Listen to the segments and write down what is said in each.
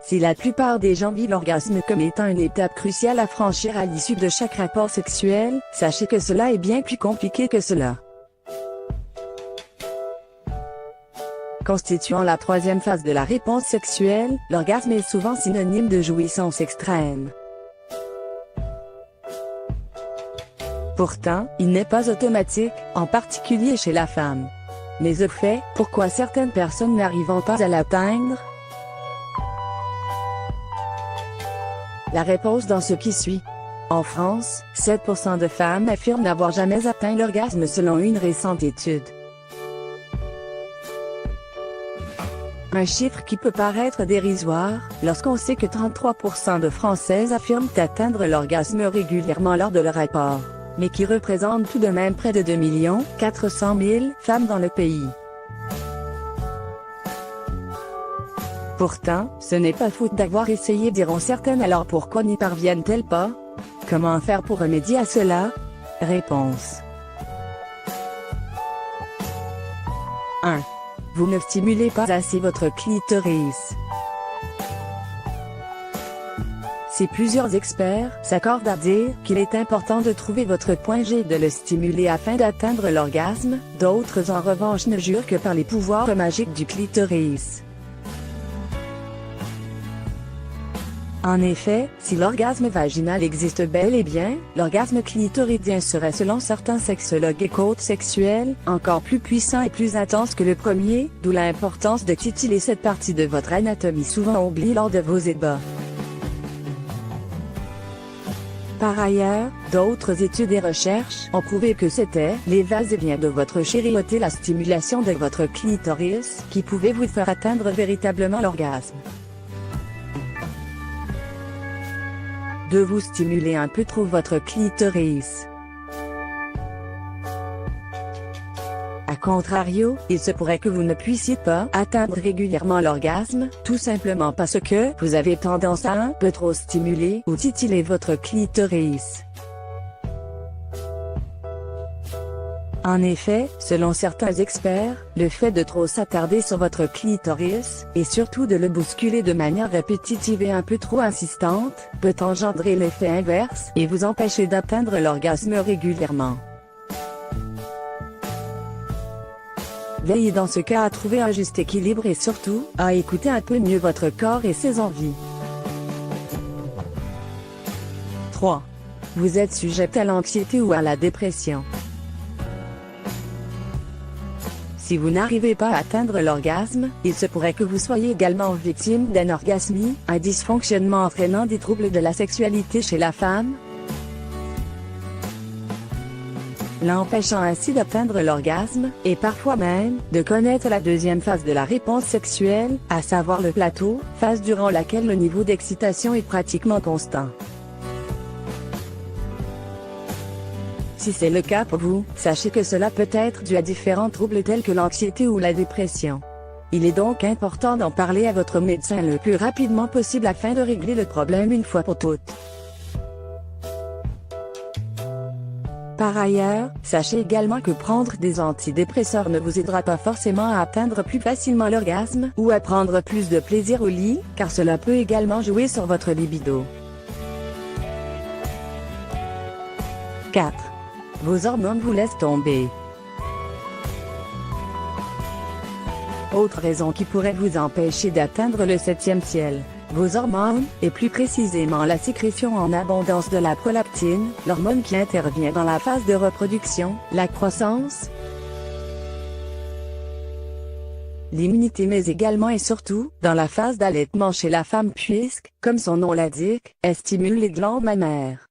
Si la plupart des gens vivent l'orgasme comme étant une étape cruciale à franchir à l'issue de chaque rapport sexuel, sachez que cela est bien plus compliqué que cela. Constituant la troisième phase de la réponse sexuelle, l'orgasme est souvent synonyme de jouissance extrême. Pourtant, il n'est pas automatique, en particulier chez la femme. Mais au fait, pourquoi certaines personnes n'arrivent pas à l'atteindre? La réponse dans ce qui suit. En France, 7% de femmes affirment n'avoir jamais atteint l'orgasme selon une récente étude. Un chiffre qui peut paraître dérisoire, lorsqu'on sait que 33% de Françaises affirment atteindre l'orgasme régulièrement lors de leur rapport, mais qui représente tout de même près de 2 400 000 femmes dans le pays. Pourtant, ce n'est pas faute d'avoir essayé, diront certaines. Alors pourquoi n'y parviennent-elles pas? Comment faire pour remédier à cela? Réponse. 1. Vous ne stimulez pas assez votre clitoris. Si plusieurs experts s'accordent à dire qu'il est important de trouver votre point G et de le stimuler afin d'atteindre l'orgasme, d'autres en revanche ne jurent que par les pouvoirs magiques du clitoris. En effet, si l'orgasme vaginal existe bel et bien, l'orgasme clitoridien serait selon certains sexologues et coachs sexuels, encore plus puissant et plus intense que le premier, d'où l'importance de titiller cette partie de votre anatomie souvent oubliée lors de vos ébats. Par ailleurs, d'autres études et recherches ont prouvé que c'était les va-et-vient de votre chériloté, la stimulation de votre clitoris, qui pouvait vous faire atteindre véritablement l'orgasme. De vous stimuler un peu trop votre clitoris. A contrario, il se pourrait que vous ne puissiez pas atteindre régulièrement l'orgasme, tout simplement parce que vous avez tendance à un peu trop stimuler ou titiller votre clitoris. En effet, selon certains experts, le fait de trop s'attarder sur votre clitoris, et surtout de le bousculer de manière répétitive et un peu trop insistante, peut engendrer l'effet inverse et vous empêcher d'atteindre l'orgasme régulièrement. Veillez dans ce cas à trouver un juste équilibre et surtout, à écouter un peu mieux votre corps et ses envies. 3. Vous êtes sujette à l'anxiété ou à la dépression. Si vous n'arrivez pas à atteindre l'orgasme, il se pourrait que vous soyez également victime d'anorgasmie, un dysfonctionnement entraînant des troubles de la sexualité chez la femme, l'empêchant ainsi d'atteindre l'orgasme, et parfois même, de connaître la deuxième phase de la réponse sexuelle, à savoir le plateau, phase durant laquelle le niveau d'excitation est pratiquement constant. Si c'est le cas pour vous, sachez que cela peut être dû à différents troubles tels que l'anxiété ou la dépression. Il est donc important d'en parler à votre médecin le plus rapidement possible afin de régler le problème une fois pour toutes. Par ailleurs, sachez également que prendre des antidépresseurs ne vous aidera pas forcément à atteindre plus facilement l'orgasme ou à prendre plus de plaisir au lit, car cela peut également jouer sur votre libido. 4. Vos hormones vous laissent tomber. Autre raison qui pourrait vous empêcher d'atteindre le 7e ciel. Vos hormones, et plus précisément la sécrétion en abondance de la prolactine, l'hormone qui intervient dans la phase de reproduction, la croissance, l'immunité mais également et surtout, dans la phase d'allaitement chez la femme puisque, comme son nom l'indique, elle stimule les glandes mammaires.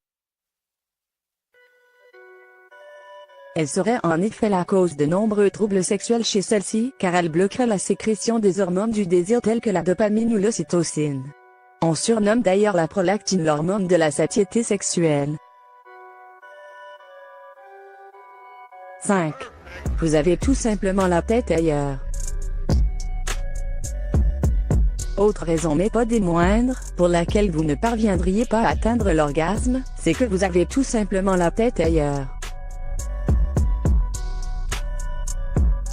Elle serait en effet la cause de nombreux troubles sexuels chez celle-ci, car elle bloquerait la sécrétion des hormones du désir telles que la dopamine ou l'ocytocine. On surnomme d'ailleurs la prolactine l'hormone de la satiété sexuelle. 5. Vous avez tout simplement la tête ailleurs. Autre raison mais pas des moindres, pour laquelle vous ne parviendriez pas à atteindre l'orgasme, c'est que vous avez tout simplement la tête ailleurs.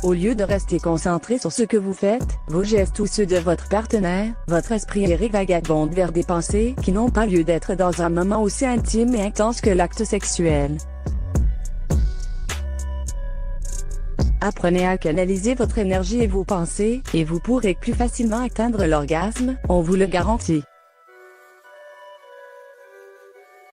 Au lieu de rester concentré sur ce que vous faites, vos gestes ou ceux de votre partenaire, votre esprit errant vagabonde vers des pensées qui n'ont pas lieu d'être dans un moment aussi intime et intense que l'acte sexuel. Apprenez à canaliser votre énergie et vos pensées, et vous pourrez plus facilement atteindre l'orgasme, on vous le garantit.